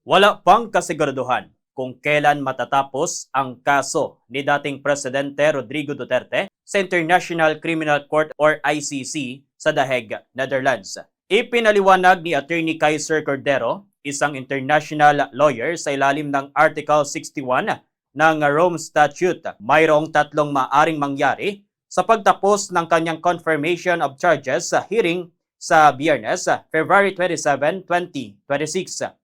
Wala pang kasiguraduhan kung kailan matatapos ang kaso ni dating Presidente Rodrigo Duterte sa International Criminal Court or ICC sa The Hague, Netherlands. Ipinaliwanag ni Attorney Kaiser Cordero, isang international lawyer sa ilalim ng Article 61 ng Rome Statute, mayroong tatlong maaring mangyari sa pagtapos ng kanyang confirmation of charges sa hearing sa Biyernes, February 27, 2026.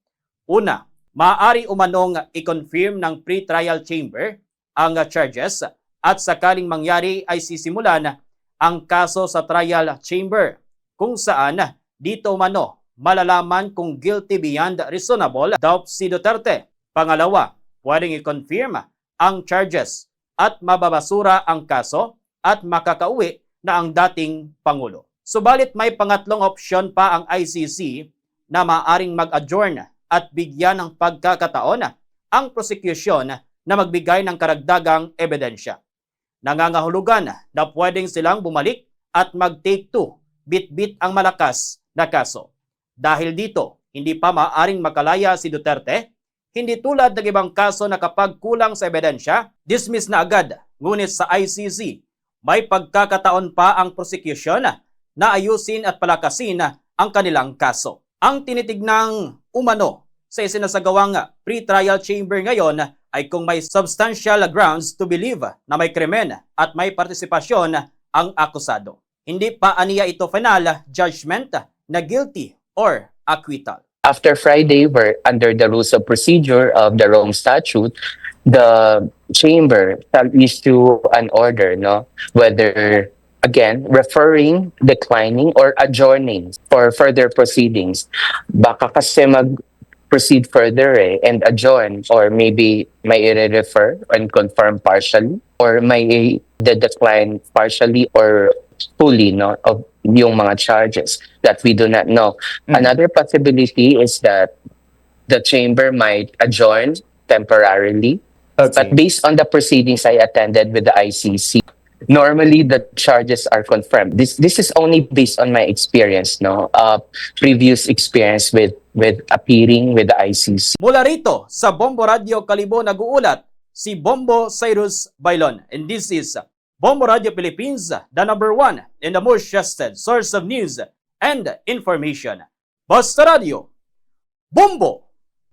Una, maaari umanong i-confirm ng pre-trial chamber ang charges at sakaling mangyari ay sisimulan ang kaso sa trial chamber kung saan dito umano malalaman kung guilty beyond reasonable doubt si Duterte. Pangalawa, pwedeng i-confirm ang charges at mababasura ang kaso at makakauwi na ang dating Pangulo. Subalit may pangatlong opsyon pa ang ICC na maaring mag-adjourn at bigyan ng pagkakataon ang prosecution na magbigay ng karagdagang ebidensya. Nangangahulugan na pwedeng silang bumalik at mag-take two, bit-bit ang malakas na kaso. Dahil dito, hindi pa maaring makalaya si Duterte, hindi tulad ng ibang kaso na kapag kulang sa ebidensya, dismiss na agad. Ngunit sa ICC, may pagkakataon pa ang prosecution na ayusin at palakasin ang kanilang kaso. Ang tinitignang umano sa isinasagawang pre-trial chamber ngayon ay kung may substantial grounds to believe na may krimen at may partisipasyon ang akusado. Hindi pa aniya ito final judgment na guilty or acquittal. After Friday, we're under the rules of procedure of the Rome Statute, the chamber shall issue an order, whether again, referring, declining, or adjourning for further proceedings. Baka kasi mag-proceed further and adjourn, or maybe may i-refer and confirm partially, or may decline partially or fully of yung mga charges that we do not know. Another possibility is that the chamber might adjourn temporarily. Okay. But based on the proceedings I attended with the ICC, normally the charges are confirmed. This is only based on my experience, previous experience with appearing with the ICC. Mula rito sa Bombo Radio Kalibo nag-uulat si Bombo Cyrus Bailon. And this is Bombo Radio Philippines, the #1 and the most trusted source of news and information. Basta Radio, Bombo!